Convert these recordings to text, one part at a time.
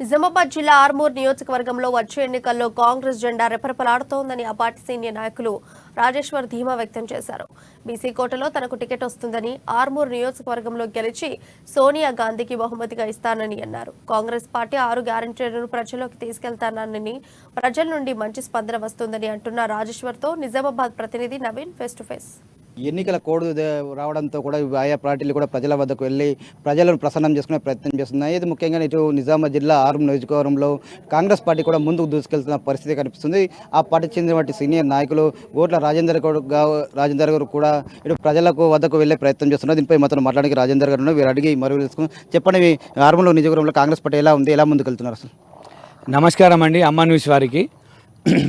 నిజామాబాద్ జిల్లా ఆర్మూర్ నియోజకవర్గంలో వచ్చే ఎన్నికల్లో కాంగ్రెస్ జెండా రెపరెపలాడుతోందని ఆ పార్టీ సీనియర్ నాయకులు రాజేశ్వర్ ధీమా వ్యక్తం చేశారు. బీసీ కోటలో తనకు టికెట్ వస్తుందని, ఆర్మూర్ నియోజకవర్గంలో గెలిచి సోనియా గాంధీకి బహుమతిగా ఇస్తానని అన్నారు. కాంగ్రెస్ పార్టీ 6 గ్యారెంటీలను ప్రజల్లోకి తీసుకెళ్తానని, ప్రజల నుండి మంచి స్పందన వస్తుందని అంటున్న రాజేశ్వర్తో నిజామాబాద్ ప్రతినిధి నవీన్ ఫేస్ టు ఫేస్. ఎన్నికల కోడ్ రావడంతో కూడా ఆయా పార్టీలు కూడా ప్రజల వద్దకు వెళ్ళి ప్రజలను ప్రసన్నం చేసుకునే ప్రయత్నం చేస్తున్నాయి. ఇది ముఖ్యంగా ఇటు నిజామాబాద్ జిల్లా ఆర్మూర్ నియోజకవర్గంలో కాంగ్రెస్ పార్టీ కూడా ముందుకు దూసుకెళ్తున్న పరిస్థితి కనిపిస్తుంది. ఆ పార్టీకి చెందినటువంటి సీనియర్ నాయకులు గోట్ల రాజేందర్ గారు కూడా ఇటు ప్రజలకు వద్దకు వెళ్ళే ప్రయత్నం చేస్తున్నారు. దీనిపై మాత్రం మాట్లాడానికి రాజేందర్ గారు వీరు అడిగి మరుగు తెలుసుకుని చెప్పండి, ఆర్మూర్ నియోజకవర్గంలో కాంగ్రెస్ పార్టీ ఎలా ఉంది, ఎలా ముందుకు వెళ్తున్నారు అసలు? నమస్కారం అండి. అమ్మ న్యూస్ వారికి.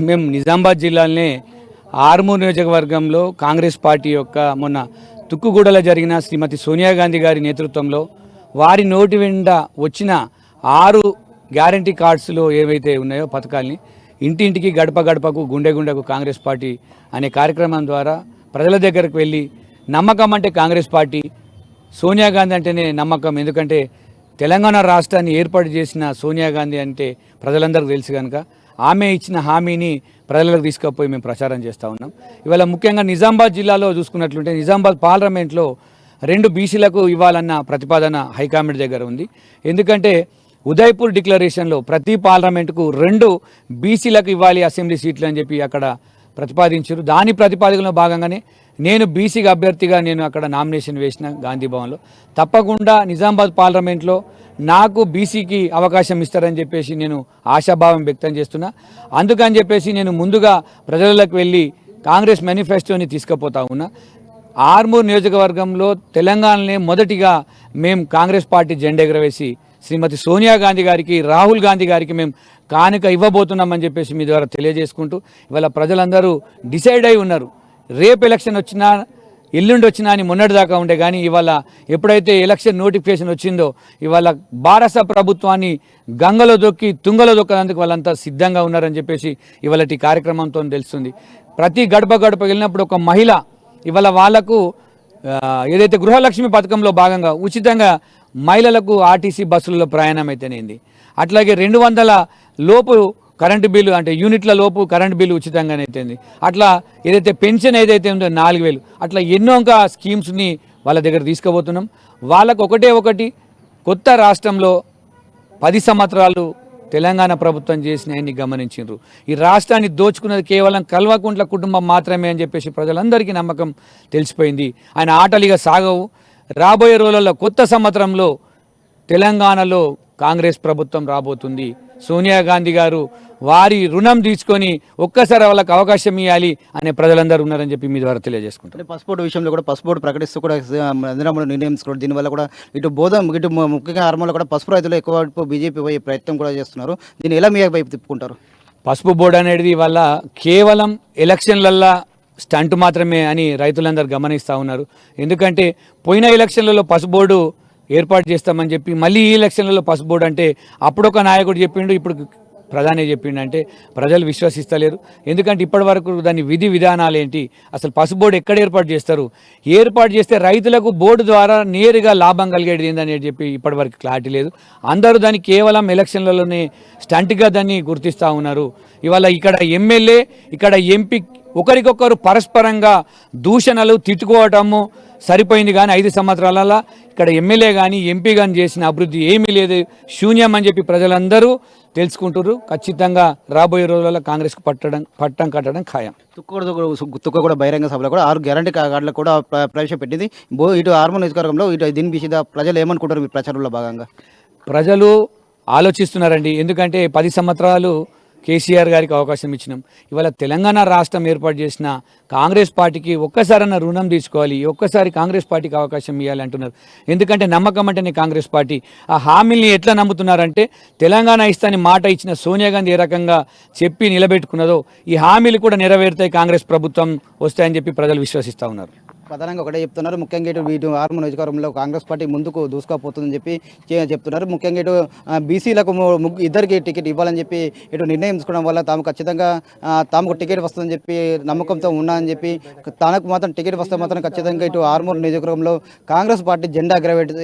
మేము నిజామాబాద్ జిల్లాలోనే ఆర్మూర్ నియోజకవర్గంలో కాంగ్రెస్ పార్టీ యొక్క మొన్న తుక్కుగూడలో జరిగిన శ్రీమతి సోనియా గాంధీ గారి నేతృత్వంలో వారి నోటి వెంట వచ్చిన 6 గ్యారంటీ కార్డ్స్లో ఏవైతే ఉన్నాయో పథకాల్ని ఇంటింటికి గడప గడపకు గుండె గుండెకు కాంగ్రెస్ పార్టీ అనే కార్యక్రమం ద్వారా ప్రజల దగ్గరకు వెళ్ళి నమ్మకం అంటే కాంగ్రెస్ పార్టీ, సోనియా గాంధీ అంటేనే నమ్మకం. ఎందుకంటే తెలంగాణ రాష్ట్రాన్ని ఏర్పాటు చేసిన సోనియా గాంధీ అంటే ప్రజలందరికీ తెలుసు కనుక ఆమె ఇచ్చిన హామీని ప్రజలకు తీసుకుపోయి మేము ప్రచారం చేస్తూ ఉన్నాం. ఇవాళ ముఖ్యంగా నిజామాబాద్ జిల్లాలో చూసుకున్నట్లుంటే నిజామాబాద్ పార్లమెంట్లో 2 బీసీలకు ఇవ్వాలన్న ప్రతిపాదన హైకమాండ్ దగ్గర ఉంది. ఎందుకంటే ఉదయ్పూర్ డిక్లరేషన్లో ప్రతి పార్లమెంటుకు 2 బీసీలకు ఇవ్వాలి అసెంబ్లీ సీట్లు అని చెప్పి అక్కడ ప్రతిపాదించారు. దాని ప్రతిపాదనలో భాగంగానే నేను బీసీకి అభ్యర్థిగా నేను అక్కడ నామినేషన్ వేసిన గాంధీ భవన్లో. తప్పకుండా నిజామాబాద్ పార్లమెంట్లో నాకు బీసీకి అవకాశం ఇస్తారని చెప్పేసి నేను ఆశాభావం వ్యక్తం చేస్తున్నా. అందుకని చెప్పేసి నేను ముందుగా ప్రజలకు వెళ్ళి కాంగ్రెస్ మేనిఫెస్టోని తీసుకుపోతా ఉన్నా. ఆర్మూర్ నియోజకవర్గంలో తెలంగాణలో మొదటిగా మేము కాంగ్రెస్ పార్టీ జెండా ఎగరవేసి శ్రీమతి సోనియా గాంధీ గారికి, రాహుల్ గాంధీ గారికి మేము కానుక ఇవ్వబోతున్నామని చెప్పేసి మీ ద్వారా తెలియజేసుకుంటూ ఇవాళ ప్రజలందరూ డిసైడ్ అయి ఉన్నారు. రేపు ఎలక్షన్ వచ్చినా ఎల్లుండి వచ్చినా అని మొన్నటిదాకా ఉండే, కానీ ఇవాళ ఎప్పుడైతే ఎలక్షన్ నోటిఫికేషన్ వచ్చిందో ఇవాళ భారత ప్రభుత్వాన్ని గంగలో దొక్కి తుంగలో దొక్కడానికి వాళ్ళంతా సిద్ధంగా ఉన్నారని చెప్పేసి ఇవాళ ఈ కార్యక్రమంతో తెలుస్తుంది. ప్రతి గడప గడప వెళ్ళినప్పుడు ఒక మహిళ ఇవాళ వాళ్లకు ఏదైతే గృహలక్ష్మి పథకంలో భాగంగా ఉచితంగా మహిళలకు ఆర్టీసీ బస్సులలో ప్రయాణం అయితేనేది, అట్లాగే 200 లోపు కరెంటు బిల్లు అంటే యూనిట్ల లోపు కరెంటు బిల్లు ఉచితంగానైతుంది. అట్లా ఏదైతే పెన్షన్ ఏదైతే ఉందో 4000, అట్లా ఎన్నో ఇంకా స్కీమ్స్ని వాళ్ళ దగ్గర తీసుకుపోతున్నాం. వాళ్ళకు ఒకటి కొత్త రాష్ట్రంలో 10 సంవత్సరాలు తెలంగాణ ప్రభుత్వం చేసినాయని గమనించారు. ఈ రాష్ట్రాన్ని దోచుకున్నది కేవలం కల్వకుంట్ల కుటుంబం మాత్రమే అని చెప్పేసి ప్రజలందరికీ నమ్మకం తెలిసిపోయింది. ఆయన ఆటలిగా సాగవు. రాబోయే రోజుల్లో కొత్త సంవత్సరంలో తెలంగాణలో కాంగ్రెస్ ప్రభుత్వం రాబోతుంది. సోనియా గాంధీ గారు వారి రుణం తీసుకొని ఒక్కసారి వాళ్ళకి అవకాశం ఇవ్వాలి అనే ప్రజలందరూ ఉన్నారని చెప్పి మీ ద్వారా తెలియజేసుకుంటారు. పాస్పోర్ట్ విషయంలో కూడా పాస్పోర్ట్ ప్రకటిస్తూ కూడా నిర్ణయం తీసుకోవడం, దీనివల్ల కూడా ఇటు ముఖ్యంగా ఆర్మూర్లో కూడా పసుపు రైతులు ఎక్కువ వైపు బీజేపీ పోయే ప్రయత్నం కూడా చేస్తున్నారు. దీన్ని ఎలా మీ వైపు తిప్పుకుంటారు? పసుపు బోర్డు అనేది వల్ల కేవలం ఎలక్షన్లల్లో స్టంట్ మాత్రమే అని రైతులందరూ గమనిస్తూ ఉన్నారు. ఎందుకంటే పోయిన ఎలక్షన్లలో పసుపు బోర్డు ఏర్పాటు చేస్తామని చెప్పి మళ్ళీ ఈ ఎలక్షన్లలో పసుపు బోర్డు అంటే అప్పుడు ఒక నాయకుడు చెప్పిండు, ఇప్పుడు ప్రధాని చెప్పిండు అంటే ప్రజలు విశ్వసిస్తలేరు. ఎందుకంటే ఇప్పటి వరకు దాని విధి విధానాలు ఏంటి, అసలు పసుపు బోర్డు ఎక్కడ ఏర్పాటు చేస్తారు, ఏర్పాటు చేస్తే రైతులకు బోర్డు ద్వారా నేరుగా లాభం కలిగేది ఏందని చెప్పి ఇప్పటి వరకు క్లారిటీ లేదు. అందరూ దాన్ని కేవలం ఎలక్షన్లలోనే స్టంట్గా దాన్ని గుర్తిస్తూ ఉన్నారు. ఇవాళ ఇక్కడ ఎమ్మెల్యే, ఇక్కడ ఎంపీ ఒకరికొకరు పరస్పరంగా దూషణలు తిట్టుకోవటము సరిపోయింది. కానీ 5 సంవత్సరాలలో ఇక్కడ ఎమ్మెల్యే కానీ ఎంపీ కానీ చేసిన అభివృద్ధి ఏమీ లేదు, శూన్యం అని చెప్పి ప్రజలందరూ తెలుసుకుంటారు. ఖచ్చితంగా రాబోయే రోజులలో కాంగ్రెస్కు పట్టం కట్టడం ఖాయం. తుక్క కూడా బహిరంగ సభలో కూడా 6 గ్యారంటీ కార్డులు కూడా ప్రవేశపెట్టింది. ఇటు ఆర్మూర్ నియోజకవర్గంలో ఇటు దీని విషయంలో ప్రజలు ఏమనుకుంటారు? మీ ప్రచారంలో భాగంగా ప్రజలు ఆలోచిస్తున్నారండి. ఎందుకంటే 10 సంవత్సరాలు కేసీఆర్ గారికి అవకాశం ఇచ్చినాం. ఇవాళ తెలంగాణ రాష్ట్రం ఏర్పాటు చేసిన కాంగ్రెస్ పార్టీకి ఒక్కసారన్న రుణం తీసుకోవాలి, ఒక్కసారి కాంగ్రెస్ పార్టీకి అవకాశం ఇవ్వాలి అంటున్నారు. ఎందుకంటే నమ్మకం అంటేనే కాంగ్రెస్ పార్టీ. ఆ హామీల్ని ఎట్లా నమ్ముతున్నారంటే తెలంగాణ ఇస్తాని మాట ఇచ్చిన సోనియా గాంధీ ఏ రకంగా చెప్పి నిలబెట్టుకున్నదో ఈ హామీలు కూడా నెరవేరుతాయి, కాంగ్రెస్ ప్రభుత్వం వస్తాయని చెప్పి ప్రజలు విశ్వసిస్తూ ఉన్నారు. ప్రధానంగా ఒకటే చెప్తున్నారు. ముఖ్యంగా ఇటు ఆర్మూర్ నియోజకవర్గంలో కాంగ్రెస్ పార్టీ ముందుకు దూసుకుపోతుందని చెప్పి చెప్తున్నారు. ముఖ్యంగా బీసీలకు ఇద్దరికి టికెట్ ఇవ్వాలని చెప్పి నిర్ణయం తీసుకోవడం వల్ల తాము ఖచ్చితంగా తాముకు టికెట్ వస్తుందని చెప్పి నమ్మకంతో ఉన్నా అని చెప్పి తనకు మాత్రం టికెట్ వస్తే మాత్రం ఖచ్చితంగా ఆర్మూర్ నియోజకవర్గంలో కాంగ్రెస్ పార్టీ జెండా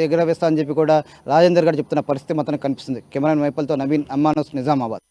ఎగరవేస్తా అని చెప్పి కూడా రాజేందర్ గారు చెప్తున్న పరిస్థితి మాత్రం కనిపిస్తుంది. కెమెరామెన్ వైపల్తో నవీన్, అమ్మా న్యూస్, నిజామాబాద్.